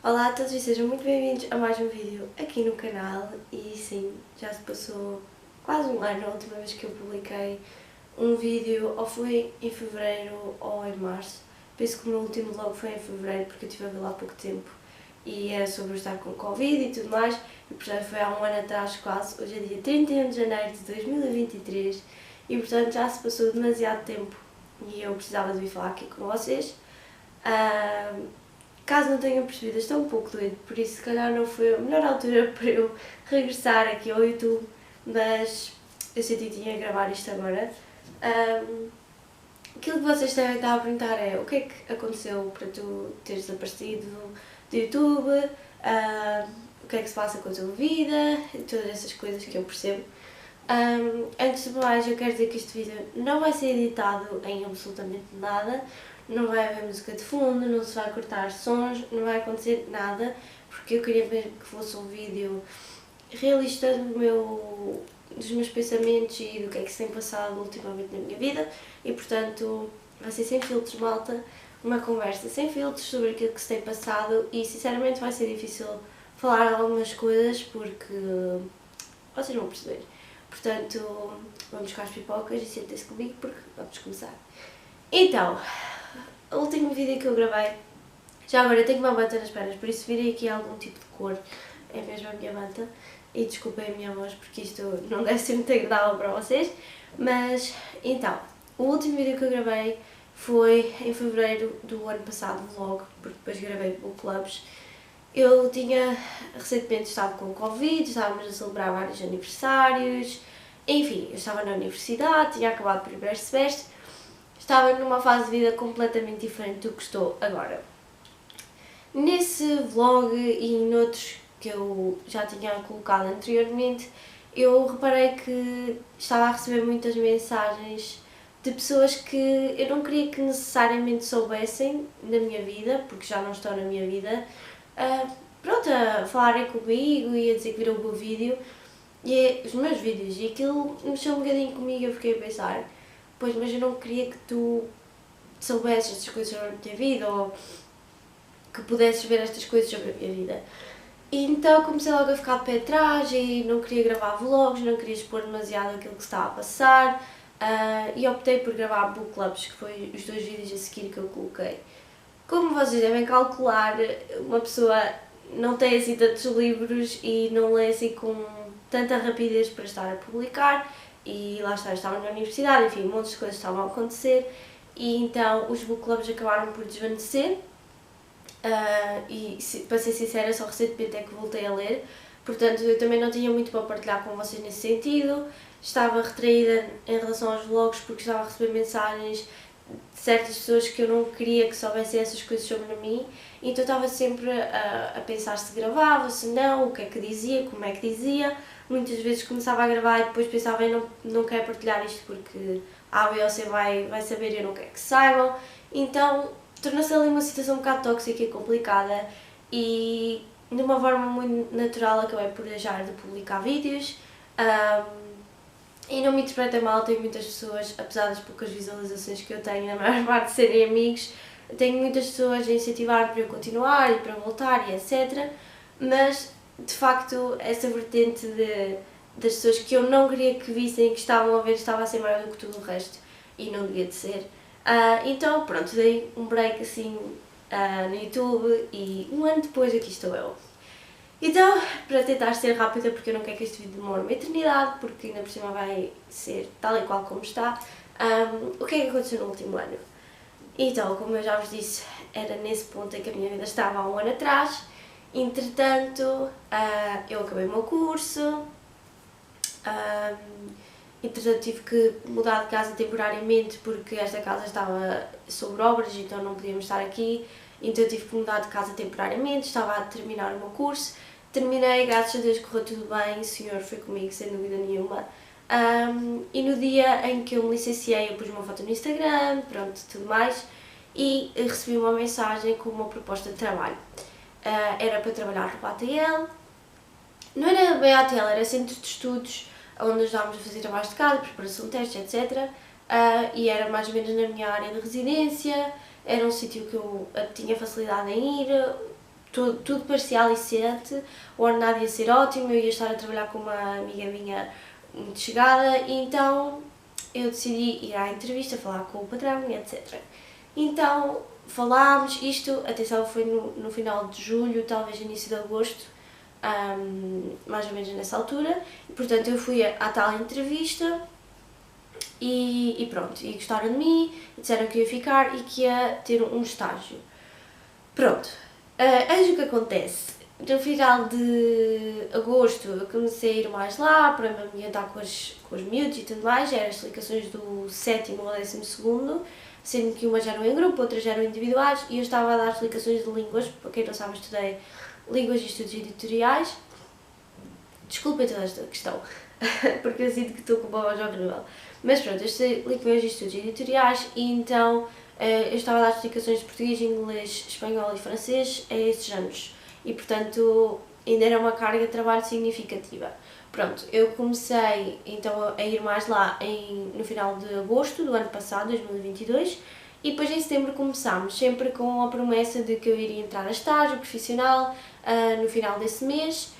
Olá a todos e sejam muito bem-vindos a mais um vídeo aqui no canal. E sim, já se passou quase um ano a última vez que eu publiquei um vídeo, ou foi em fevereiro ou em março. Penso que o meu último vlog foi em fevereiro porque eu estive a ver lá há pouco tempo e era sobre eu estar com Covid e tudo mais, e portanto foi há um ano atrás quase. Hoje é dia 31 de janeiro de 2023 e portanto já se passou demasiado tempo e eu precisava de vir falar aqui com vocês. Caso não tenham percebido, estou um pouco doente, por isso se calhar não foi a melhor altura para eu regressar aqui ao YouTube, mas eu senti que tinha que gravar isto agora. Aquilo que vocês devem estar a perguntar é o que é que aconteceu para tu teres desaparecido do YouTube, o que é que se passa com a tua vida, e todas essas coisas que eu percebo. Antes de mais, eu quero dizer que este vídeo não vai ser editado em absolutamente nada, não vai haver música de fundo, não se vai cortar sons, não vai acontecer nada, porque eu queria ver que fosse um vídeo realista dos meus pensamentos e do que é que se tem passado ultimamente na minha vida e, portanto, vai ser sem filtros, malta, uma conversa sem filtros sobre aquilo que se tem passado e, sinceramente, vai ser difícil falar algumas coisas porque vocês vão perceber. Portanto, vamos buscar as pipocas e sentem-se comigo porque vamos começar. Então, o último vídeo que eu gravei, já agora eu tenho uma manta nas pernas, por isso virei aqui algum tipo de cor, é mesmo a minha manta, e desculpem a minha voz porque isto não deve ser muito agradável para vocês, mas então, o último vídeo que eu gravei foi em fevereiro do ano passado, vlog, porque depois gravei book clubs. Eu tinha recentemente estado com Covid, estávamos a celebrar vários aniversários, enfim, eu estava na universidade, tinha acabado o primeiro semestre, estava numa fase de vida completamente diferente do que estou agora. Nesse vlog e noutros que eu já tinha colocado anteriormente, eu reparei que estava a receber muitas mensagens de pessoas que eu não queria que necessariamente soubessem da minha vida, porque já não estão na minha vida, pronto, a falarem comigo e a dizer que viram o meu vídeo, os meus vídeos, e aquilo mexeu um bocadinho comigo. Eu fiquei a pensar, pois, mas eu não queria que tu soubesses estas coisas sobre a minha vida, ou que pudesses ver estas coisas sobre a minha vida. E então comecei logo a ficar de pé atrás e não queria gravar vlogs, não queria expor demasiado aquilo que se estava a passar, e optei por gravar book clubs, que foi os 2 vídeos a seguir que eu coloquei. Como vocês devem calcular, uma pessoa não tem assim tantos livros e não lê assim com tanta rapidez para estar a publicar, e lá está, eu estava na universidade, enfim, um monte de coisas estavam a acontecer, e então os book clubs acabaram por desvanecer. E para ser sincera, só recentemente é que voltei a ler, portanto eu também não tinha muito para partilhar com vocês nesse sentido. Estava retraída em relação aos vlogs porque estava a receber mensagens de certas pessoas que eu não queria que soubessem essas coisas sobre mim, então estava sempre a pensar se gravava, se não, o que é que dizia, como é que dizia. Muitas vezes começava a gravar e depois pensava em não quero partilhar isto porque A, B ou C vai saber e eu não quero que saibam, então tornou-se ali uma situação um bocado tóxica e complicada, e de uma forma muito natural acabei por deixar de publicar vídeos. E não me interpretem mal, tenho muitas pessoas, apesar das poucas visualizações que eu tenho, na maior parte de serem amigos, tenho muitas pessoas a incentivar para eu continuar e para voltar e etc. Mas, de facto, essa vertente das pessoas que eu não queria que vissem, que estavam a ver, estava a ser maior do que tudo o resto e não devia de ser. Então, pronto, dei um break assim no YouTube e um ano depois aqui estou eu. Então, para tentar ser rápida, porque eu não quero que este vídeo demore uma eternidade, porque ainda por cima vai ser tal e qual como está, o que é que aconteceu no último ano? Então, como eu já vos disse, era nesse ponto em que a minha vida estava há um ano atrás. Entretanto, eu acabei o meu curso, entretanto tive que mudar de casa temporariamente porque esta casa estava sobre obras, então não podíamos estar aqui, então eu tive que mudar de casa temporariamente. Estava a terminar o meu curso, terminei, graças a Deus correu tudo bem, o Senhor foi comigo sem dúvida nenhuma. E no dia em que eu me licenciei eu pus uma foto no Instagram, pronto, tudo mais, e recebi uma mensagem com uma proposta de trabalho. Era para trabalhar no ATL, não era bem ATL, era centro de estudos, onde ajudávamos a fazer trabalhos de casa, preparação de testes, etc. E era mais ou menos na minha área de residência, era um sítio que eu tinha facilidade em ir, tudo parecia aliciante, o ordenado ia ser ótimo, eu ia estar a trabalhar com uma amiga minha muito chegada, e então eu decidi ir à entrevista, falar com o patrão e etc. Então falámos, isto, atenção, foi no final de julho, talvez início de agosto, mais ou menos nessa altura, e portanto eu fui à tal entrevista e pronto, e gostaram de mim, disseram que ia ficar e que ia ter um estágio. Pronto, eis o que acontece. No final de agosto eu comecei a ir mais lá para me ambientar com os miúdos e tudo mais, eram as explicações do 7º ao 12º, sendo que umas eram em grupo, outras eram individuais, e eu estava a dar explicações de línguas. Para quem não sabe, estudei Línguas e Estudos Editoriais. Desculpem toda esta questão, porque eu sinto que estou com uma voz horrível. Mas pronto, eu estudei Línguas e Estudos Editoriais, e então eu estava a dar explicações de português, inglês, espanhol e francês a esses anos. E portanto ainda era uma carga de trabalho significativa. Pronto, eu comecei então a ir mais lá no final de agosto do ano passado, 2022, e depois em setembro começámos, sempre com a promessa de que eu iria entrar a estágio profissional no final desse mês.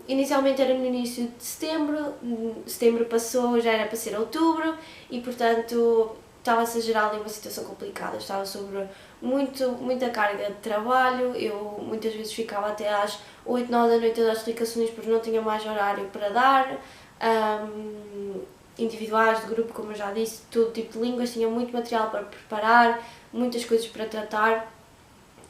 Inicialmente era no início de setembro passou, já era para ser outubro, e portanto estava-se a gerar ali uma situação complicada, estava sobre muita carga de trabalho, eu muitas vezes ficava até às 8, 9 da noite a dar explicações porque não tinha mais horário para dar, individuais, de grupo, como eu já disse, todo tipo de línguas, tinha muito material para preparar, muitas coisas para tratar,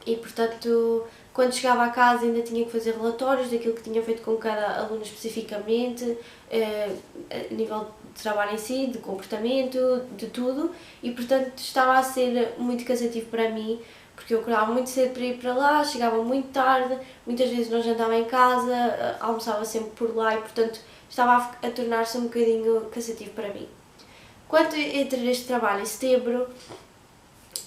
e portanto quando chegava a casa ainda tinha que fazer relatórios daquilo que tinha feito com cada aluno especificamente, a nível de trabalho em si, de comportamento, de tudo, e portanto estava a ser muito cansativo para mim, porque eu acordava muito cedo para ir para lá, chegava muito tarde, muitas vezes não jantava em casa, almoçava sempre por lá, e portanto estava a tornar-se um bocadinho cansativo para mim. Quando entrei neste trabalho em setembro,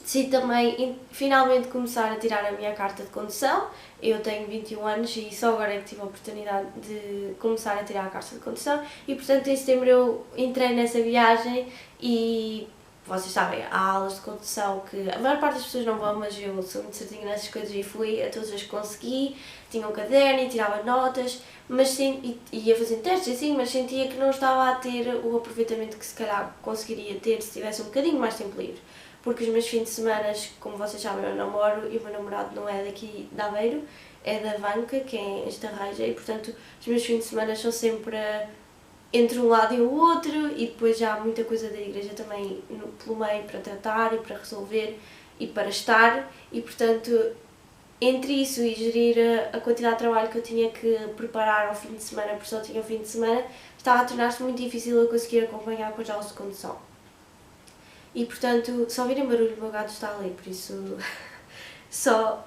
decidi também finalmente começar a tirar a minha carta de condução. Eu tenho 21 anos e só agora é que tive a oportunidade de começar a tirar a carta de condução, e portanto em setembro eu entrei nessa viagem. E vocês sabem, há aulas de condução que a maior parte das pessoas não vão, mas eu sou muito certinha nessas coisas e fui a todas as que consegui, tinha um caderno e tirava notas, mas ia fazendo testes assim, mas sentia que não estava a ter o aproveitamento que se calhar conseguiria ter se tivesse um bocadinho mais tempo livre. Porque os meus fins de semana, como vocês sabem, eu namoro e o meu namorado não é daqui de Aveiro, é da Vanca, que é em Estarreja, e portanto os meus fins de semana são sempre entre um lado e o outro, e depois já há muita coisa da igreja também pelo meio para tratar e para resolver e para estar, e portanto entre isso e gerir a quantidade de trabalho que eu tinha que preparar ao fim de semana, porque só tinha o fim de semana, estava a tornar-se muito difícil eu conseguir acompanhar com as aulas de condução. E portanto, se ouvirem barulho, o meu gato está ali, por isso, só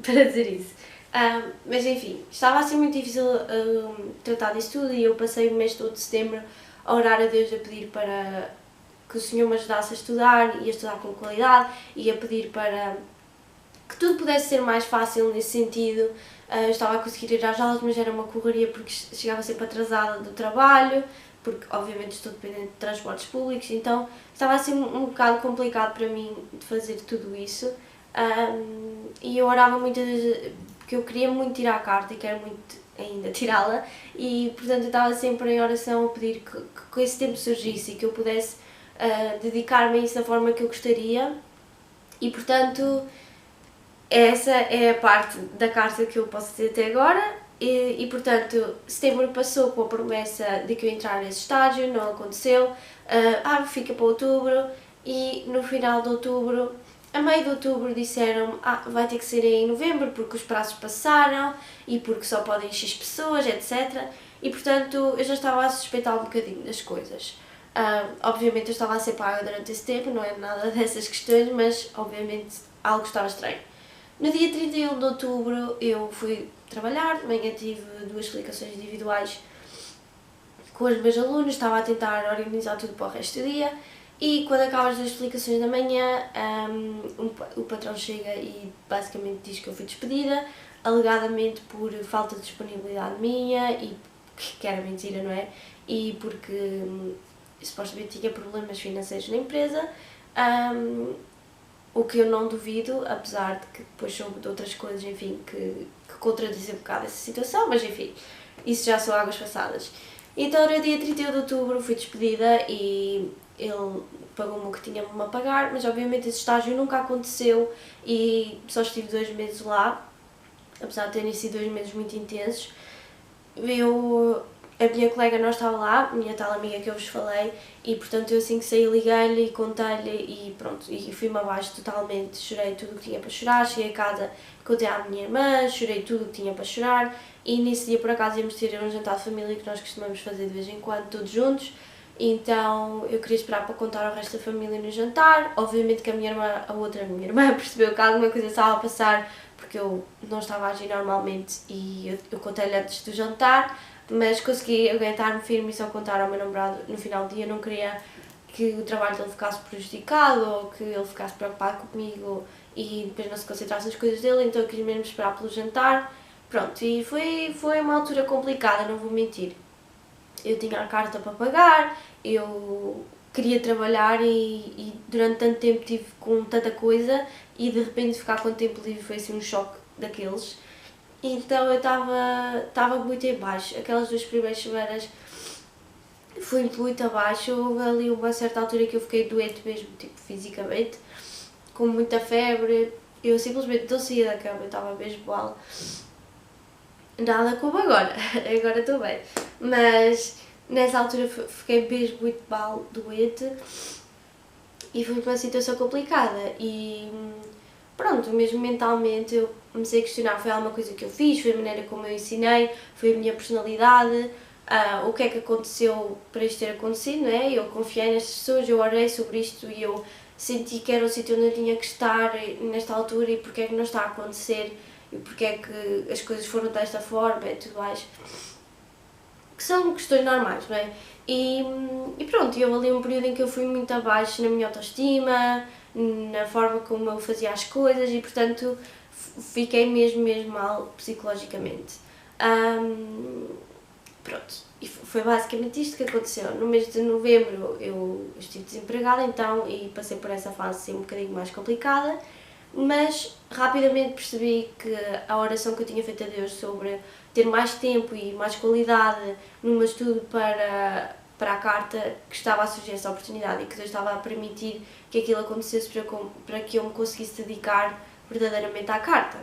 para dizer isso. Mas enfim, estava assim muito difícil tratar disso tudo, e eu passei o mês todo de setembro a orar a Deus, a pedir para que o Senhor me ajudasse a estudar, e a estudar com qualidade, e a pedir para que tudo pudesse ser mais fácil nesse sentido. Eu estava a conseguir ir às aulas, mas era uma correria porque chegava sempre atrasada do trabalho, porque obviamente estou dependente de transportes públicos, então estava assim um bocado complicado para mim de fazer tudo isso. E eu orava muitas vezes, porque eu queria muito tirar a carta e quero muito ainda tirá-la, e portanto eu estava sempre em oração a pedir que esse tempo surgisse e que eu pudesse dedicar-me a isso da forma que eu gostaria. E portanto essa é a parte da carta que eu posso dizer até agora. E portanto, setembro passou com a promessa de que eu entrar nesse estágio, não aconteceu, fica para outubro, e no final de outubro, a meio de outubro, disseram-me vai ter que ser em novembro porque os prazos passaram e porque só podem X pessoas, etc. E portanto, eu já estava a suspeitar um bocadinho das coisas. Obviamente eu estava a ser paga durante esse tempo, não é nada dessas questões, mas obviamente algo estava estranho. No dia 31 de outubro eu fui trabalhar, de manhã tive 2 explicações individuais com os meus alunos, estava a tentar organizar tudo para o resto do dia, e quando acabo as 2 explicações da manhã, o patrão chega e basicamente diz que eu fui despedida, alegadamente por falta de disponibilidade minha, e que era mentira, não é? E porque supostamente tinha problemas financeiros na empresa. o que eu não duvido, apesar de que depois soube de outras coisas, enfim, que contradizem um bocado essa situação, mas enfim, isso já são águas passadas. Então, no dia 31 de outubro fui despedida e ele pagou-me o que tinha-me a pagar, mas obviamente esse estágio nunca aconteceu e só estive 2 meses lá, apesar de terem sido 2 meses muito intensos. A minha colega não estava lá, a minha tal amiga que eu vos falei, e portanto eu assim que saí liguei-lhe e contei-lhe e pronto, e fui-me abaixo totalmente, chorei tudo o que tinha para chorar, cheguei a casa, contei à minha irmã, chorei tudo o que tinha para chorar, e nesse dia por acaso íamos ter um jantar de família que nós costumamos fazer de vez em quando, todos juntos, então eu queria esperar para contar ao resto da família no jantar. Obviamente que a outra minha irmã percebeu que alguma coisa estava a passar, porque eu não estava a agir normalmente e eu contei-lhe antes do jantar, mas consegui aguentar-me firme e só contar ao meu namorado no final do dia. Não queria que o trabalho dele ficasse prejudicado ou que ele ficasse preocupado comigo e depois não se concentrasse nas coisas dele, então eu quis mesmo esperar pelo jantar. Pronto, e foi uma altura complicada, não vou mentir. Eu tinha a carta para pagar, eu queria trabalhar e durante tanto tempo tive com tanta coisa e de repente ficar com tempo livre foi assim um choque daqueles. Então eu estava muito em baixo. Aquelas 2 primeiras semanas fui muito abaixo. Houve ali uma certa altura que eu fiquei doente mesmo, tipo fisicamente, com muita febre. Eu simplesmente não saía da cama, eu estava mesmo mal. Nada como agora, agora estou bem. Mas nessa altura fiquei mesmo muito mal, doente, e foi uma situação complicada. E pronto, mesmo mentalmente eu comecei a questionar, foi alguma coisa que eu fiz, foi a maneira como eu ensinei, foi a minha personalidade, o que é que aconteceu para isto ter acontecido, não é? Eu confiei nestas pessoas, eu orei sobre isto e eu senti que era o sítio onde eu tinha que estar nesta altura e porque é que não está a acontecer e porque é que as coisas foram desta forma e tudo mais. Que são questões normais, não é? E pronto, eu ali um período em que eu fui muito abaixo na minha autoestima, na forma como eu fazia as coisas e portanto fiquei mesmo mal psicologicamente. Pronto, e foi basicamente isto que aconteceu. No mês de novembro eu estive desempregada então e passei por essa fase assim, um bocadinho mais complicada, mas rapidamente percebi que a oração que eu tinha feito a Deus sobre ter mais tempo e mais qualidade no meu estudo para a carta, que estava a surgir essa oportunidade e que Deus estava a permitir que aquilo acontecesse para que eu me conseguisse dedicar verdadeiramente à carta.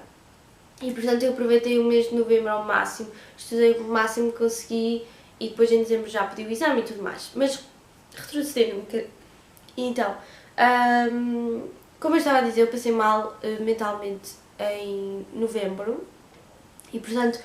E portanto eu aproveitei o mês de novembro ao máximo, estudei o máximo que consegui e depois em dezembro já pedi o exame e tudo mais. Mas retrocedendo um bocadinho. Então, como eu estava a dizer, eu passei mal mentalmente em novembro e portanto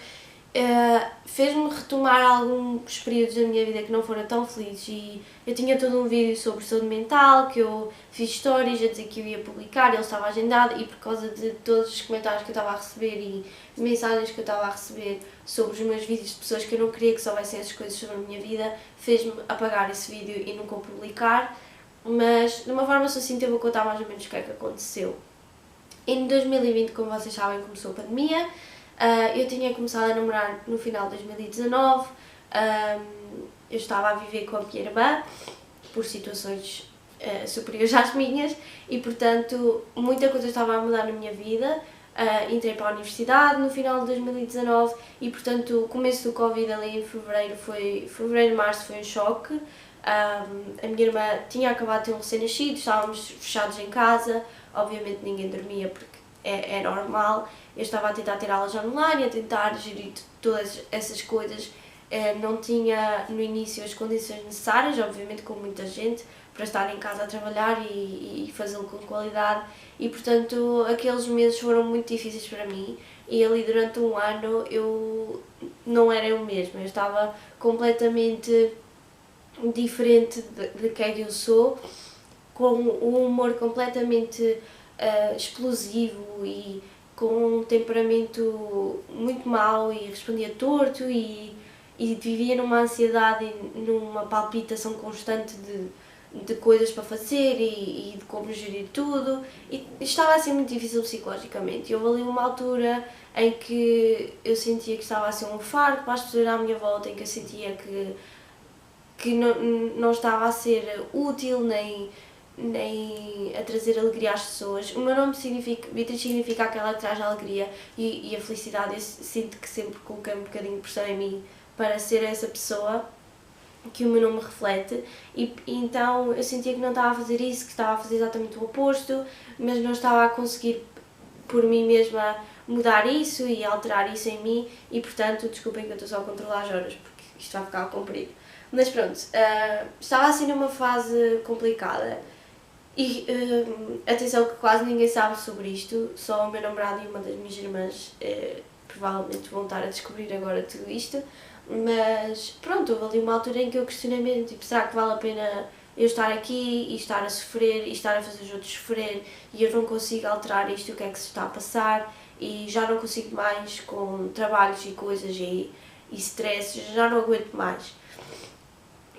fez-me retomar alguns períodos da minha vida que não foram tão felizes e eu tinha todo um vídeo sobre saúde mental que eu fiz stories a dizer que eu ia publicar, ele estava agendado e por causa de todos os comentários que eu estava a receber e mensagens que eu estava a receber sobre os meus vídeos de pessoas que eu não queria que soubessem essas coisas sobre a minha vida, fez-me apagar esse vídeo e nunca o publicar, mas de uma forma sucinta eu vou contar mais ou menos o que é que aconteceu. Em 2020, como vocês sabem, começou a pandemia. Eu tinha começado a namorar no final de 2019, eu estava a viver com a minha irmã, por situações superiores às minhas, e portanto muita coisa estava a mudar na minha vida. Entrei para a universidade no final de 2019 e portanto o começo do Covid ali em fevereiro, março foi um choque. A minha irmã tinha acabado de ter um recém-nascido, estávamos fechados em casa, obviamente ninguém dormia porque é normal. Eu estava a tentar ter aulas online, a tentar gerir todas essas coisas. Não tinha no início as condições necessárias, obviamente com muita gente, para estar em casa a trabalhar e fazê-lo com qualidade e portanto aqueles meses foram muito difíceis para mim e ali durante um ano eu não era eu mesma, eu estava completamente diferente de quem eu sou, com um humor completamente explosivo e com um temperamento muito mau e respondia torto e vivia numa ansiedade e numa palpitação constante de coisas para fazer e de como gerir tudo e estava a ser muito difícil psicologicamente. Houve ali uma altura em que eu sentia que estava a ser um fardo para as pessoas à minha volta, em que eu sentia que não estava a ser útil, nem nem a trazer alegria às pessoas. O meu nome significa, Beatriz significa aquela que traz a alegria e a felicidade. Eu sinto que sempre coloquei um bocadinho de pressão em mim para ser essa pessoa que o meu nome reflete, e então eu sentia que não estava a fazer isso, que estava a fazer exatamente o oposto, mas não estava a conseguir por mim mesma mudar isso e alterar isso em mim, e portanto, desculpem que eu estou só a controlar as horas, porque isto vai ficar comprido. Mas pronto, estava assim numa fase complicada, e atenção que quase ninguém sabe sobre isto, só o meu namorado e uma das minhas irmãs provavelmente vão estar a descobrir agora tudo isto, mas pronto, houve ali uma altura em que eu questionei mesmo, tipo, será que vale a pena eu estar aqui e estar a sofrer e estar a fazer os outros sofrer e eu não consigo alterar isto, o que é que se está a passar, e já não consigo mais com trabalhos e coisas e stress, já não aguento mais.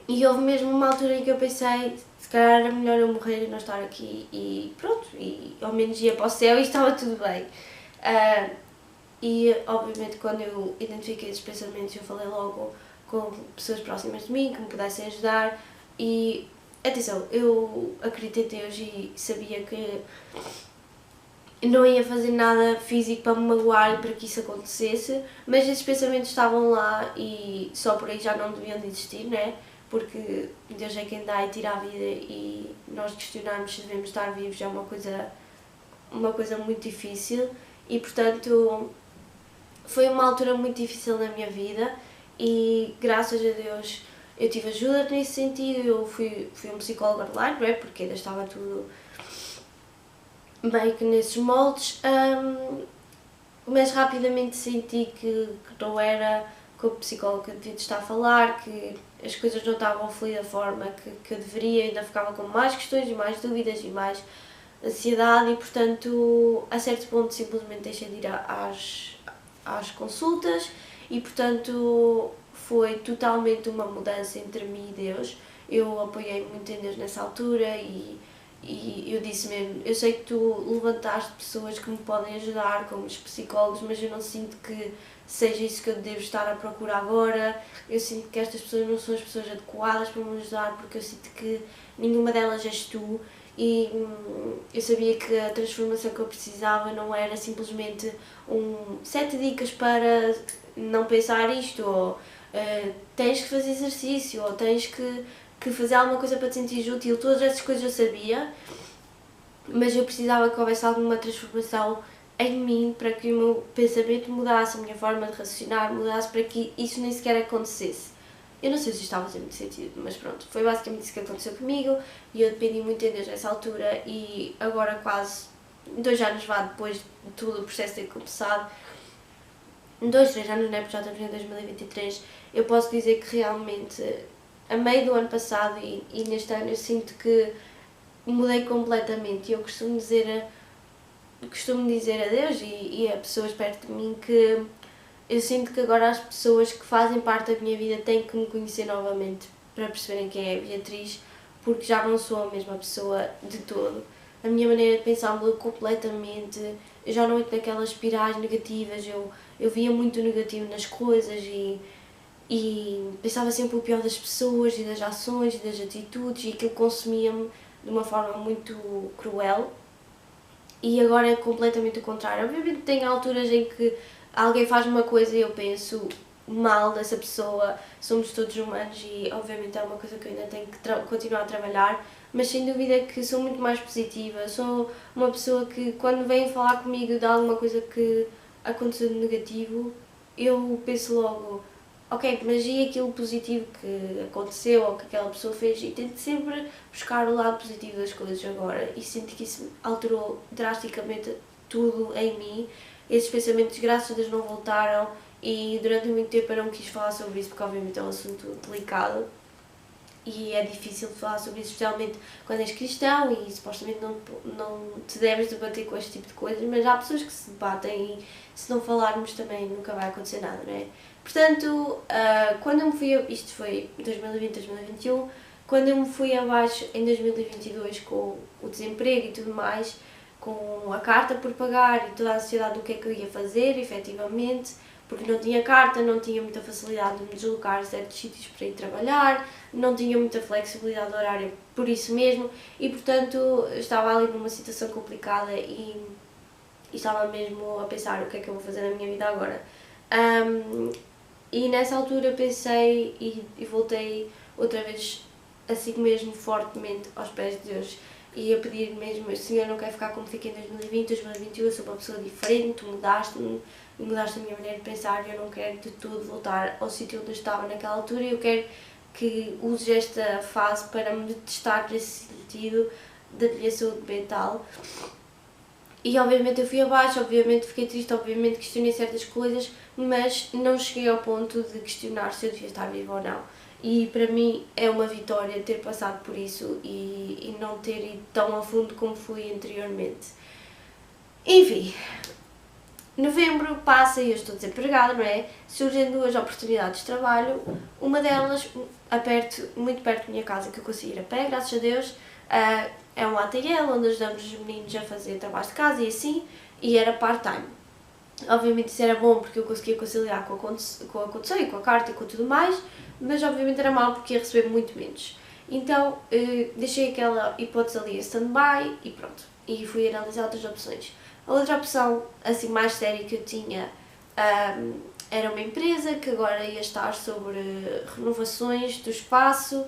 E houve mesmo uma altura em que eu pensei, se calhar era melhor eu morrer e não estar aqui, e pronto, e ao menos ia para o céu e estava tudo bem. E obviamente quando eu identifiquei esses pensamentos eu falei logo com pessoas próximas de mim que me pudessem ajudar, e atenção, eu acredito em Deus e sabia que não ia fazer nada físico para me magoar e para que isso acontecesse, mas esses pensamentos estavam lá e só por aí já não deviam de existir, né? Porque Deus é quem dá e tira a vida, e nós questionarmos se devemos estar vivos é uma coisa muito difícil, e portanto foi uma altura muito difícil na minha vida e graças a Deus eu tive ajuda nesse sentido. Eu fui um psicólogo online, não é? Porque ainda estava tudo meio que nesses moldes, mas rapidamente senti que não era com o psicólogo que eu devia estar a falar, que as coisas não estavam a fluir da forma que eu deveria, ainda ficava com mais questões e mais dúvidas e mais ansiedade, e portanto a certo ponto simplesmente deixei de ir às consultas, e portanto foi totalmente uma mudança entre mim e Deus. Eu apoiei muito em Deus nessa altura e eu disse mesmo, eu sei que tu levantaste pessoas que me podem ajudar, como os psicólogos, mas eu não sinto que seja isso que eu devo estar a procurar agora. Eu sinto que estas pessoas não são as pessoas adequadas para me ajudar, porque eu sinto que nenhuma delas és tu, e eu sabia que a transformação que eu precisava não era simplesmente 7 dicas para não pensar isto, ou tens que fazer exercício, ou tens que fazer alguma coisa para te sentir útil. Todas essas coisas eu sabia, mas eu precisava que houvesse alguma transformação em mim para que o meu pensamento mudasse, a minha forma de raciocinar mudasse, para que isso nem sequer acontecesse. Eu não sei se isto está a fazer muito sentido, mas pronto, foi basicamente isso que aconteceu comigo, e eu dependi muito de Deus nessa altura, e agora quase 2 anos depois de todo o processo ter começado, 2, 3 anos, né, porque já estamos em 2023, eu posso dizer que realmente, a meio do ano passado e neste ano, eu sinto que mudei completamente. E eu costumo dizer a Deus e a pessoas perto de mim que eu sinto que agora as pessoas que fazem parte da minha vida têm que me conhecer novamente para perceberem quem é a Beatriz, porque já não sou a mesma pessoa de todo. A minha maneira de pensar mudou completamente, eu já não entro naquelas espirais negativas, eu via muito negativo nas coisas e pensava sempre o pior das pessoas e das ações e das atitudes, e aquilo consumia-me de uma forma muito cruel. E agora é completamente o contrário. Obviamente tem alturas em que alguém faz uma coisa e eu penso mal dessa pessoa, somos todos humanos e obviamente é uma coisa que eu ainda tenho que continuar a trabalhar, mas sem dúvida que sou muito mais positiva. Sou uma pessoa que quando vem falar comigo de alguma coisa que aconteceu de negativo, eu penso logo, ok, mas e aquilo positivo que aconteceu ou que aquela pessoa fez, e tento sempre buscar o lado positivo das coisas agora, e sinto que isso alterou drasticamente tudo em mim. Esses pensamentos, graças a Deus, não voltaram, e durante muito tempo eu não quis falar sobre isso porque obviamente é um assunto delicado e é difícil de falar sobre isso, especialmente quando és cristão e supostamente não te deves debater com este tipo de coisas, mas há pessoas que se debatem e se não falarmos também nunca vai acontecer nada, não é? Portanto, quando eu me fui, isto foi 2020, 2021, quando eu me fui abaixo em 2022 com o desemprego e tudo mais, com a carta por pagar e toda a ansiedade do que é que eu ia fazer, efetivamente, porque não tinha carta, não tinha muita facilidade de me deslocar a certos sítios para ir trabalhar, não tinha muita flexibilidade horária por isso mesmo e, portanto, estava ali numa situação complicada e estava mesmo a pensar o que é que eu vou fazer na minha vida agora. E nessa altura pensei e voltei outra vez assim mesmo fortemente aos pés de Deus e a pedir mesmo: Senhor, não quero ficar como fiquei em 2020, 2021, eu sou uma pessoa diferente, tu mudaste-me e mudaste a minha maneira de pensar, eu não quero de tudo voltar ao sítio onde eu estava naquela altura e eu quero que uses esta fase para me testar nesse sentido da minha saúde mental. E obviamente eu fui abaixo, obviamente fiquei triste, obviamente questionei certas coisas, mas não cheguei ao ponto de questionar se eu devia estar viva ou não. E para mim é uma vitória ter passado por isso e não ter ido tão a fundo como fui anteriormente. Enfim, novembro passa e eu estou desempregada, não é? Surgem duas oportunidades de trabalho, uma delas muito perto da minha casa que eu consegui ir a pé, graças a Deus. É um ATL onde ajudamos os meninos a fazer trabalho de casa e assim, e era part-time. Obviamente isso era bom porque eu conseguia conciliar com a condução e com a carta e com tudo mais, mas obviamente era mau porque ia receber muito menos. Então deixei aquela hipótese ali em stand-by e pronto, e fui analisar outras opções. A outra opção, assim mais séria que eu tinha, era uma empresa que agora ia estar sobre renovações do espaço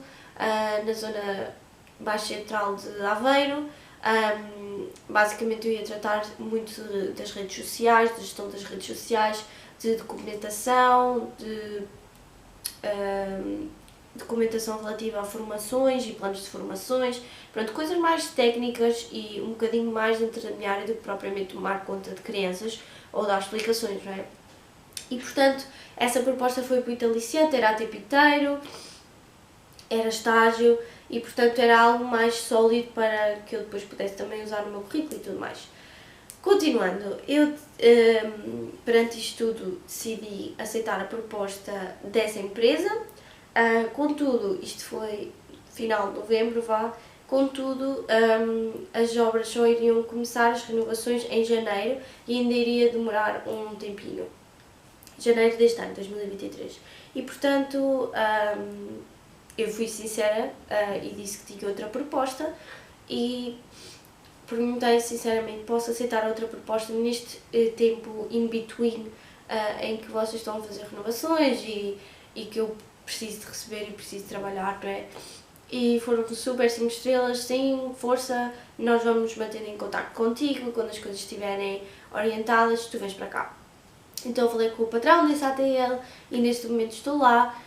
na zona mais central de Aveiro. Basicamente eu ia tratar muito das redes sociais, da gestão das redes sociais, de documentação, de documentação relativa a formações e planos de formações, pronto, coisas mais técnicas e um bocadinho mais dentro da minha área do que propriamente tomar conta de crianças ou dar explicações, não é? E portanto, essa proposta foi muito aliciante, era a tempo inteiro, era estágio e portanto era algo mais sólido para que eu depois pudesse também usar no meu currículo e tudo mais. Continuando, eu perante isto tudo decidi aceitar a proposta dessa empresa, contudo, isto foi final de novembro, contudo as obras só iriam começar, as renovações, em janeiro e ainda iria demorar um tempinho, janeiro deste ano, 2023, e portanto eu fui sincera e disse que tinha outra proposta e perguntei sinceramente: posso aceitar outra proposta neste tempo in between em que vocês estão a fazer renovações e que eu preciso de receber e preciso de trabalhar, não é? E foram super 5 estrelas: sim, força, nós vamos manter em contato contigo, quando as coisas estiverem orientadas, tu vens para cá. Então eu falei com o patrão desse ATL e neste momento estou lá.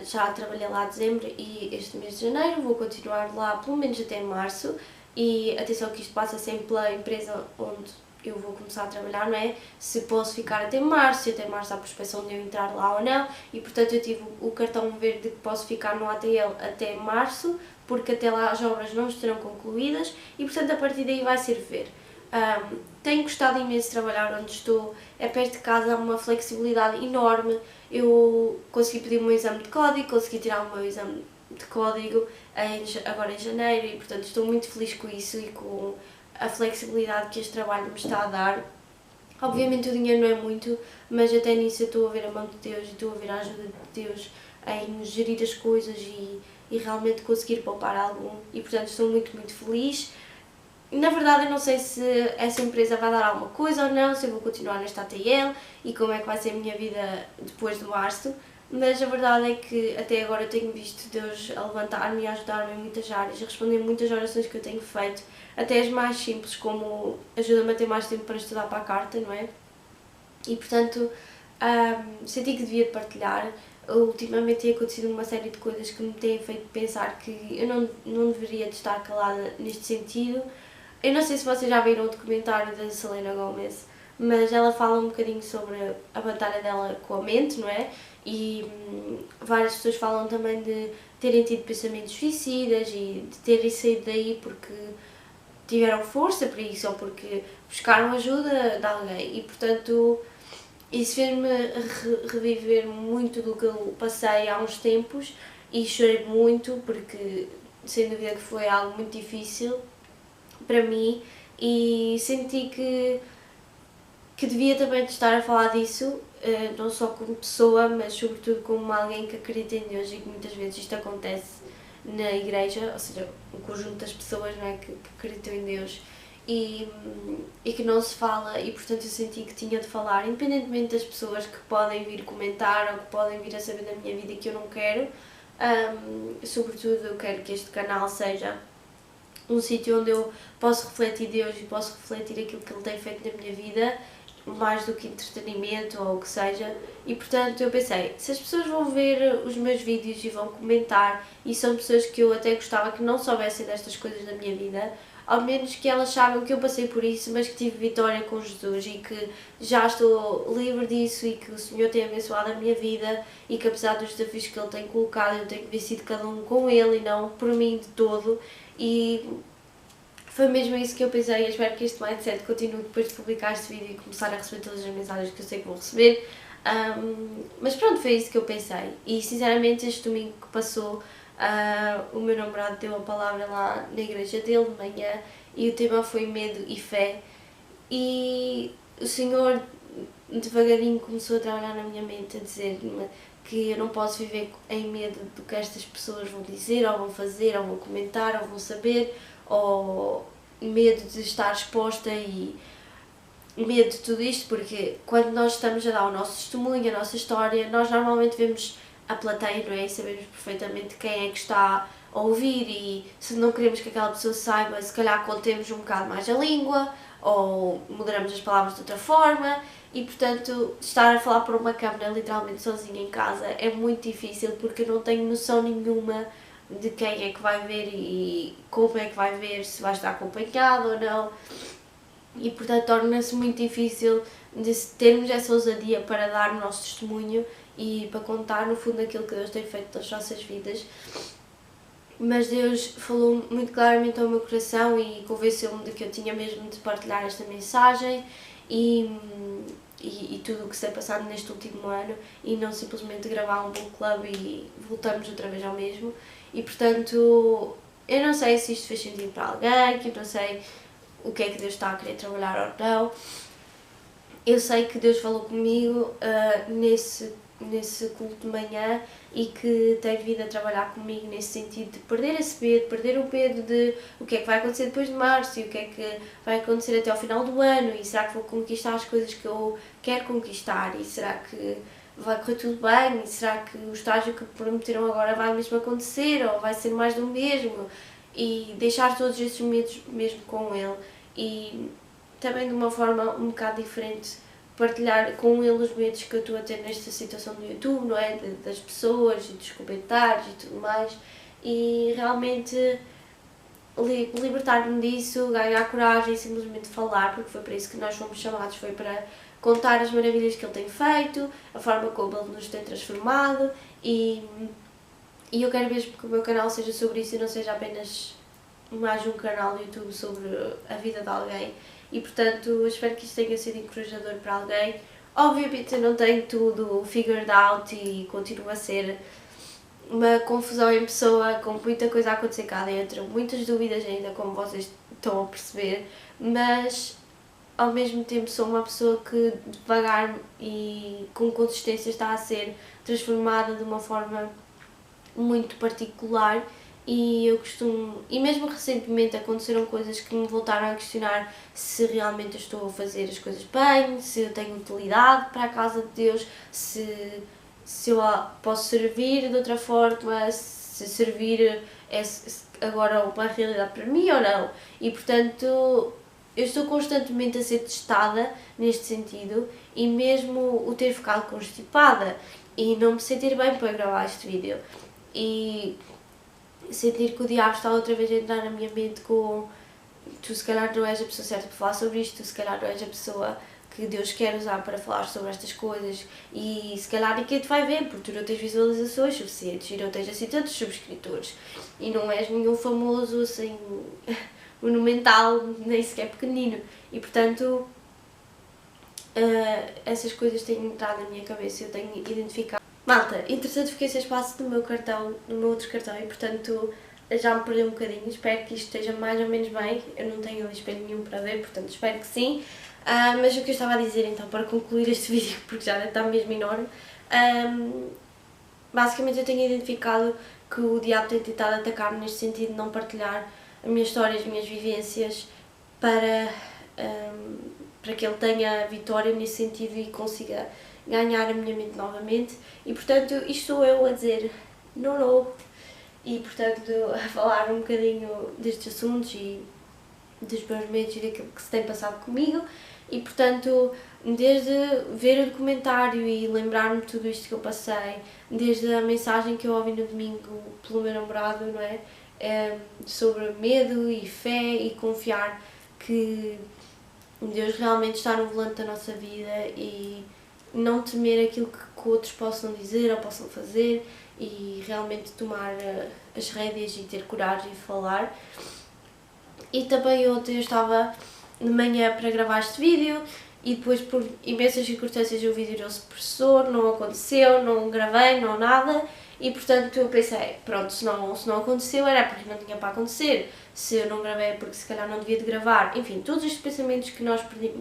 Já trabalhei lá em dezembro e este mês de janeiro vou continuar lá pelo menos até março. E atenção que isto passa sempre pela empresa onde eu vou começar a trabalhar, não é? Se posso ficar até março, se até março há prospeção de eu entrar lá ou não, e portanto eu tive o cartão verde de que posso ficar no ATL até março, porque até lá as obras não estarão concluídas e portanto a partir daí vai ser ver. Tenho gostado imenso de trabalhar onde estou, é perto de casa, há uma flexibilidade enorme, eu consegui pedir o meu exame de código, consegui tirar o meu exame de código agora em janeiro e portanto estou muito feliz com isso e com a flexibilidade que este trabalho me está a dar. Obviamente o dinheiro não é muito, mas até nisso eu estou a ver a mão de Deus e estou a ver a ajuda de Deus em gerir as coisas e realmente conseguir poupar algum e portanto estou muito, muito feliz. Na verdade eu não sei se essa empresa vai dar alguma coisa ou não, se eu vou continuar nesta ATL e como é que vai ser a minha vida depois de março, mas a verdade é que até agora eu tenho visto Deus a levantar-me e a ajudar-me em muitas áreas, a responder muitas orações que eu tenho feito, até as mais simples, como ajuda-me a ter mais tempo para estudar para a carta, não é? E portanto senti que devia partilhar. Ultimamente tem acontecido uma série de coisas que me têm feito pensar que eu não deveria de estar calada neste sentido. Eu não sei se vocês já viram o documentário da Selena Gomez, mas ela fala um bocadinho sobre a batalha dela com a mente, não é? E várias pessoas falam também de terem tido pensamentos suicidas e de terem saído daí porque tiveram força para isso ou porque buscaram ajuda de alguém e portanto isso fez-me reviver muito do que eu passei há uns tempos e chorei muito porque sem dúvida que foi algo muito difícil para mim e senti que devia também estar a falar disso não só como pessoa, mas sobretudo como alguém que acredita em Deus, e que muitas vezes isto acontece na igreja, ou seja, um conjunto das pessoas, não é, que acreditam em Deus e que não se fala, e portanto eu senti que tinha de falar, independentemente das pessoas que podem vir comentar ou que podem vir a saber da minha vida e que eu não quero. Sobretudo eu quero que este canal seja um sítio onde eu posso refletir Deus e posso refletir aquilo que Ele tem feito na minha vida, mais do que entretenimento ou o que seja, e portanto eu pensei, se as pessoas vão ver os meus vídeos e vão comentar, e são pessoas que eu até gostava que não soubessem destas coisas da minha vida, ao menos que elas saibam que eu passei por isso, mas que tive vitória com Jesus e que já estou livre disso e que o Senhor tem abençoado a minha vida e que apesar dos desafios que Ele tem colocado, eu tenho vencido cada um com Ele e não por mim de todo. E foi mesmo isso que eu pensei, e espero que este mindset continue depois de publicar este vídeo e começar a receber todas as mensagens que eu sei que vou receber. Mas pronto, foi isso que eu pensei. E sinceramente este domingo que passou, o meu namorado deu a palavra lá na igreja dele de manhã e o tema foi medo e fé. E o Senhor devagarinho começou a trabalhar na minha mente, a dizer-me que eu não posso viver em medo do que estas pessoas vão dizer, ou vão fazer, ou vão comentar, ou vão saber, ou medo de estar exposta e medo de tudo isto, porque quando nós estamos a dar o nosso testemunho, a nossa história, nós normalmente vemos a plateia, não é? E sabemos perfeitamente quem é que está a ouvir, e se não queremos que aquela pessoa saiba, se calhar contemos um bocado mais a língua, ou moderamos as palavras de outra forma, e portanto estar a falar por uma câmara literalmente sozinha em casa é muito difícil, porque eu não tenho noção nenhuma de quem é que vai ver e como é que vai ver, se vai estar acompanhado ou não, e portanto torna-se muito difícil de termos essa ousadia para dar o nosso testemunho e para contar no fundo aquilo que Deus tem feito nas nossas vidas. Mas Deus falou muito claramente ao meu coração e convenceu-me de que eu tinha mesmo de partilhar esta mensagem e tudo o que se tem passado neste último ano, e não simplesmente gravar um book club e voltamos outra vez ao mesmo. E portanto, eu não sei se isto fez sentido para alguém, que eu não sei o que é que Deus está a querer trabalhar ou não. Eu sei que Deus falou comigo nesse culto de manhã e que tem vindo a trabalhar comigo nesse sentido de perder esse medo, perder o medo de o que é que vai acontecer depois de março e o que é que vai acontecer até ao final do ano, e será que vou conquistar as coisas que eu quero conquistar, e será que vai correr tudo bem, e será que o estágio que prometeram agora vai mesmo acontecer ou vai ser mais do mesmo, e deixar todos esses medos mesmo com Ele, e também de uma forma um bocado diferente partilhar com ele os medos que eu estou a ter nesta situação do YouTube, não é? Das pessoas e dos comentários e tudo mais, e realmente libertar-me disso, ganhar coragem e simplesmente falar, porque foi para isso que nós fomos chamados, foi para contar as maravilhas que Ele tem feito, a forma como Ele nos tem transformado, e eu quero mesmo que o meu canal seja sobre isso e não seja apenas mais um canal no YouTube sobre a vida de alguém. E portanto, eu espero que isto tenha sido encorajador para alguém. Obviamente eu não tenho tudo figured out e continuo a ser uma confusão em pessoa, com muita coisa a acontecer cá dentro, muitas dúvidas ainda, como vocês estão a perceber, mas ao mesmo tempo sou uma pessoa que devagar e com consistência está a ser transformada de uma forma muito particular. E eu costumo, e mesmo recentemente aconteceram coisas que me voltaram a questionar se realmente eu estou a fazer as coisas bem, se eu tenho utilidade para a casa de Deus, se eu posso servir de outra forma, se servir é agora uma realidade para mim ou não. E portanto eu estou constantemente a ser testada neste sentido, e mesmo o ter ficado constipada e não me sentir bem para gravar este vídeo e sentir que o diabo está outra vez a entrar na minha mente com tu se calhar não és a pessoa certa para falar sobre isto, tu se calhar não és a pessoa que Deus quer usar para falar sobre estas coisas, e se calhar ninguém te vai ver porque tu não tens visualizações suficientes e não tens assim tantos subscritores e não és nenhum famoso assim monumental, nem sequer pequenino, e portanto essas coisas têm entrado na minha cabeça, eu tenho identificado. Malta, entretanto fiquei sem espaço no meu cartão, no meu outro cartão, e portanto já me perdeu um bocadinho. Espero que isto esteja mais ou menos bem. Eu não tenho ali espelho nenhum para ver, portanto espero que sim. Mas o que eu estava a dizer então, para concluir este vídeo, porque já está mesmo enorme, basicamente eu tenho identificado que o diabo tem tentado atacar-me neste sentido de não partilhar a minha história, as minhas vivências, para que ele tenha vitória nesse sentido e consiga ganhar a minha mente novamente. E portanto, isto sou eu a dizer não, e portanto a falar um bocadinho destes assuntos e dos meus medos e daquilo que se tem passado comigo. E portanto, desde ver o documentário e lembrar-me de tudo isto que eu passei, desde a mensagem que eu ouvi no domingo pelo meu namorado, não é? Sobre medo e fé e confiar que Deus realmente está no volante da nossa vida e não temer aquilo que outros possam dizer ou possam fazer e realmente tomar as rédeas e ter coragem de falar. E também ontem eu estava de manhã para gravar este vídeo e depois por imensas circunstâncias o vídeo não se processou, não aconteceu, não gravei, não nada, e portanto eu pensei, pronto, se não aconteceu era porque não tinha para acontecer, se eu não gravei é porque se calhar não devia de gravar, enfim, todos estes pensamentos que nós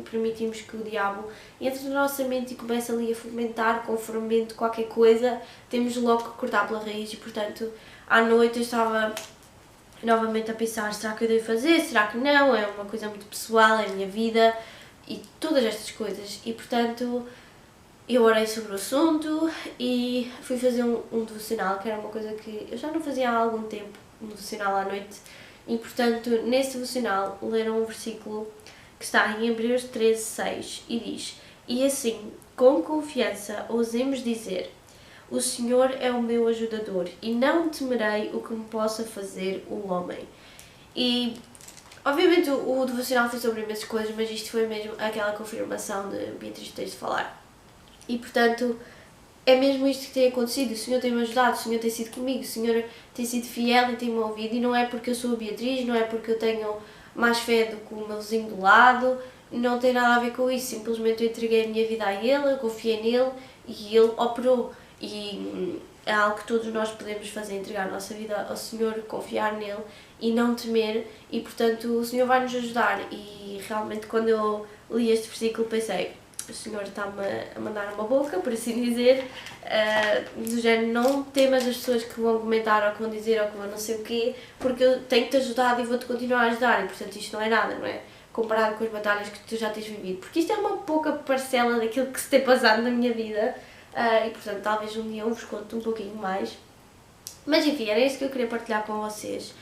permitimos que o diabo entre na nossa mente e comece ali a fomentar com fermento qualquer coisa, temos logo que cortar pela raiz. E portanto à noite eu estava novamente a pensar, será que eu devo fazer, será que não, é uma coisa muito pessoal, é a minha vida e todas estas coisas. E portanto eu orei sobre o assunto e fui fazer um devocional, que era uma coisa que eu já não fazia há algum tempo, um devocional à noite. E portanto nesse devocional leram um versículo que está em Hebreus 13:6 e diz: e assim, com confiança ousemos dizer: o Senhor é o meu ajudador e não temerei o que me possa fazer o homem. E obviamente o devocional foi sobre imensas coisas, mas isto foi mesmo aquela confirmação de Beatriz tens de falar. E portanto é mesmo isto que tem acontecido. O Senhor tem-me ajudado, o Senhor tem sido comigo, o Senhor tem sido fiel e tem-me ouvido. E não é porque eu sou a Beatriz, não é porque eu tenho mais fé do que o meu vizinho do lado, não tem nada a ver com isso. Simplesmente eu entreguei a minha vida a Ele, eu confiei nele e Ele operou. E é algo que todos nós podemos fazer, entregar a nossa vida ao Senhor, confiar nele e não temer, e portanto o Senhor vai nos ajudar. E realmente quando eu li este versículo pensei, o Senhor está-me a mandar uma boca, por assim dizer, do género, não temas as pessoas que vão comentar ou que vão dizer ou que vão não sei o quê, porque eu tenho-te ajudado e vou-te continuar a ajudar, e portanto isto não é nada, não é? Comparado com as batalhas que tu já tens vivido, porque isto é uma pouca parcela daquilo que se tem passado na minha vida. E portanto talvez um dia eu vos conte um pouquinho mais, mas enfim, era isso que eu queria partilhar com vocês.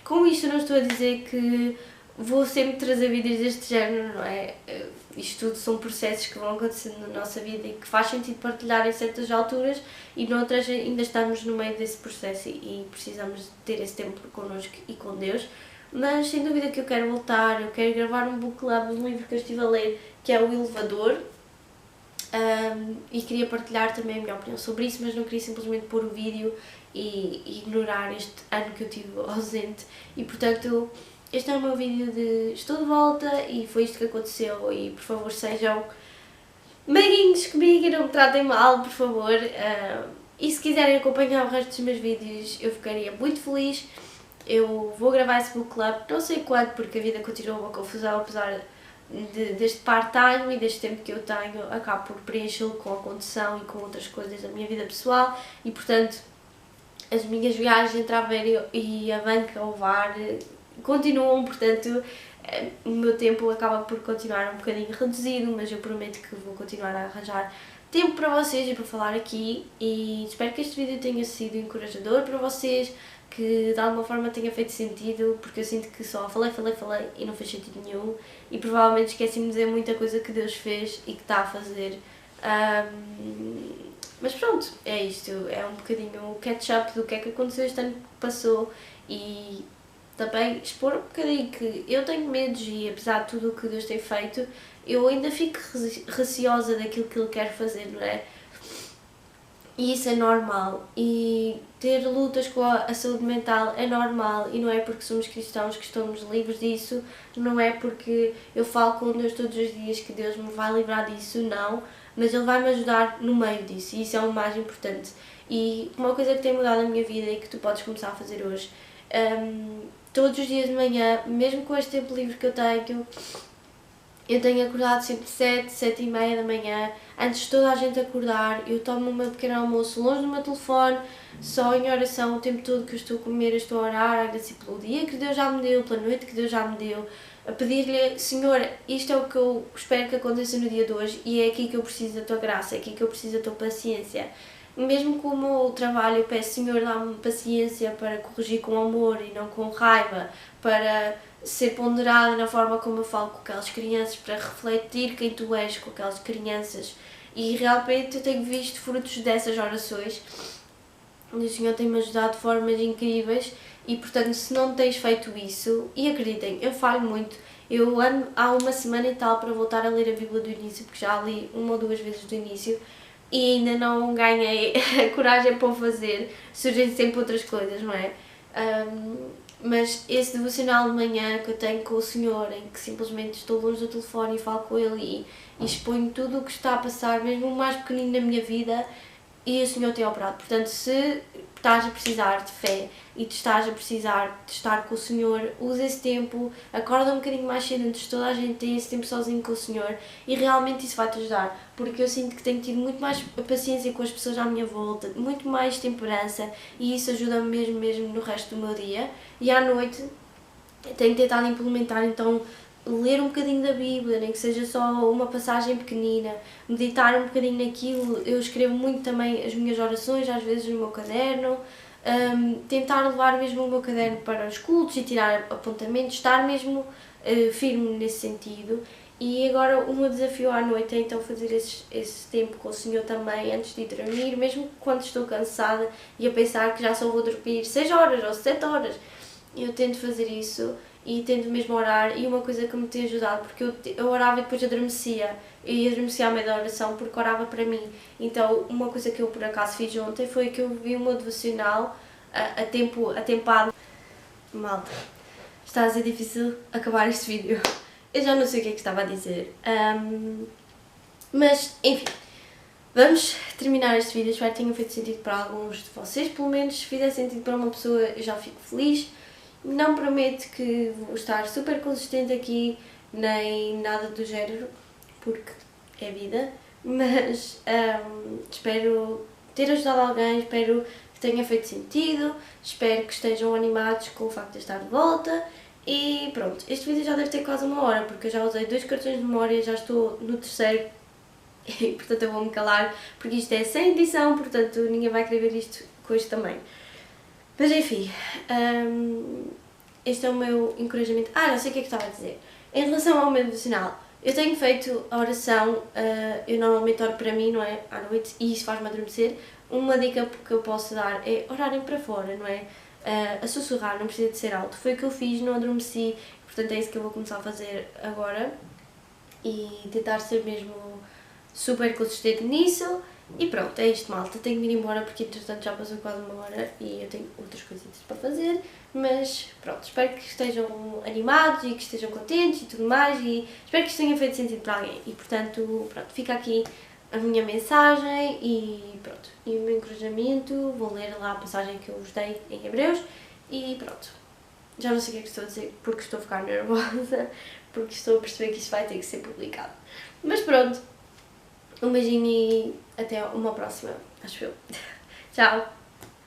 Com isto não estou a dizer que vou sempre trazer vídeos deste género, não é? Isto tudo são processos que vão acontecendo na nossa vida e que faz sentido partilhar em certas alturas, e noutras ainda estamos no meio desse processo e precisamos ter esse tempo connosco e com Deus. Mas sem dúvida que eu quero voltar, eu quero gravar um book club de um livro que eu estive a ler, que é O Elevador. E queria partilhar também a minha opinião sobre isso, mas não queria simplesmente pôr o vídeo e ignorar este ano que eu tive ausente. E portanto este é o meu vídeo de estou de volta e foi isto que aconteceu. E por favor sejam meiguinhos comigo e não me tratem mal, por favor. E se quiserem acompanhar o resto dos meus vídeos eu ficaria muito feliz. Eu vou gravar esse book club, não sei quando, porque a vida continua uma confusão, apesar deste part-time e deste tempo que eu tenho, acabo por preenchê-lo com a condução e com outras coisas da minha vida pessoal. E portanto as minhas viagens entre Aveiro e a banca ou VAR continuam, portanto o meu tempo acaba por continuar um bocadinho reduzido, mas eu prometo que vou continuar a arranjar tempo para vocês e para falar aqui, e espero que este vídeo tenha sido encorajador para vocês, que de alguma forma tenha feito sentido, porque eu sinto que só falei e não fez sentido nenhum, e provavelmente esqueci-me de dizer muita coisa que Deus fez e que está a fazer. Mas pronto, é isto, é um bocadinho o catch-up do que é que aconteceu este ano que passou, e também expor um bocadinho que eu tenho medos e apesar de tudo o que Deus tem feito, eu ainda fico receosa daquilo que Ele quer fazer, não é? E isso é normal, e ter lutas com a saúde mental é normal, e não é porque somos cristãos que estamos livres disso, não é porque eu falo com Deus todos os dias que Deus me vai livrar disso, não, mas Ele vai me ajudar no meio disso, e isso é o mais importante. E uma coisa que tem mudado a minha vida e que tu podes começar a fazer hoje, todos os dias de manhã, mesmo com este tempo livre que eu tenho, Eu tenho acordado sempre 7, 7h30 da manhã, antes de toda a gente acordar. Eu tomo o meu pequeno almoço longe do meu telefone, só em oração o tempo todo que eu estou a comer, eu estou a orar, a agradecer pelo dia que Deus já me deu, pela noite que Deus já me deu, a pedir-lhe: Senhor, isto é o que eu espero que aconteça no dia de hoje e é aqui que eu preciso da tua graça, é aqui que eu preciso da tua paciência. Mesmo com o meu trabalho, eu peço: Senhor, dá-me paciência para corrigir com amor e não com raiva, para ser ponderada na forma como eu falo com aquelas crianças, para refletir quem tu és com aquelas crianças. E realmente eu tenho visto frutos dessas orações. O Senhor tem-me ajudado de formas incríveis e, portanto, se não tens feito isso, e acreditem, eu falho muito, eu ando há uma semana e tal para voltar a ler a Bíblia do início, porque já li 1 ou 2 vezes do início e ainda não ganhei a coragem para o fazer, surgem sempre outras coisas, não é? Mas esse devocional de manhã que eu tenho com o Senhor, em que simplesmente estou longe do telefone e falo com Ele e exponho tudo o que está a passar, mesmo o mais pequenino na minha vida, e o Senhor tem operado. Portanto, se estás a precisar de fé e te estás a precisar de estar com o Senhor, usa esse tempo, acorda um bocadinho mais cedo antes de toda a gente ter esse tempo sozinho com o Senhor e realmente isso vai-te ajudar, porque eu sinto que tenho tido muito mais paciência com as pessoas à minha volta, muito mais temperança e isso ajuda-me mesmo no resto do meu dia. E à noite tenho tentado implementar então ler um bocadinho da Bíblia, nem que seja só uma passagem pequenina, meditar um bocadinho naquilo. Eu escrevo muito também as minhas orações, às vezes no meu caderno, tentar levar mesmo o meu caderno para os cultos e tirar apontamentos, estar mesmo firme nesse sentido. E agora o meu desafio à noite é então fazer esse tempo com o Senhor também, antes de ir dormir, mesmo quando estou cansada e a pensar que já só vou dormir 6 horas ou 7 horas. Eu tento fazer isso e tento mesmo orar, e uma coisa que me tem ajudado, porque eu orava e depois adormecia, e adormecia à meio da oração porque orava para mim. Então uma coisa que eu por acaso fiz ontem foi que eu vi o meu devocional atempado. Malta, está a ser difícil acabar este vídeo, eu já não sei o que é que estava a dizer, mas enfim, vamos terminar este vídeo. Espero que tenha feito sentido para alguns de vocês, pelo menos se fizer sentido para uma pessoa eu já fico feliz. Não prometo que vou estar super consistente aqui, nem nada do género, porque é vida, mas espero ter ajudado alguém, espero que tenha feito sentido, espero que estejam animados com o facto de estar de volta e pronto. Este vídeo já deve ter quase 1 hora, porque eu já usei 2 cartões de memória, já estou no terceiro e portanto eu vou-me calar, porque isto é sem edição, portanto ninguém vai querer ver isto com este tamanho. Mas enfim, este é o meu encorajamento. Não sei o que é que estava a dizer. Em relação ao meu devocional, eu tenho feito a oração, eu normalmente oro para mim, não é? À noite, e isso faz-me adormecer. Uma dica que eu posso dar é orarem para fora, não é? A sussurrar, não precisa de ser alto. Foi o que eu fiz, não adormeci, portanto é isso que eu vou começar a fazer agora. E tentar ser mesmo super consistente nisso. E pronto, é isto, malta. Tenho de ir embora porque entretanto já passou quase 1 hora e eu tenho outras coisitas para fazer. Mas pronto, espero que estejam animados e que estejam contentes e tudo mais. E espero que isto tenha feito sentido para alguém. E portanto, pronto, fica aqui a minha mensagem e pronto. E o meu encorajamento. Vou ler lá a passagem que eu vos dei em Hebreus. E pronto. Já não sei o que é que estou a dizer porque estou a ficar nervosa. Porque estou a perceber que isto vai ter que ser publicado. Mas pronto. Um beijinho e até uma próxima, acho eu. Tchau!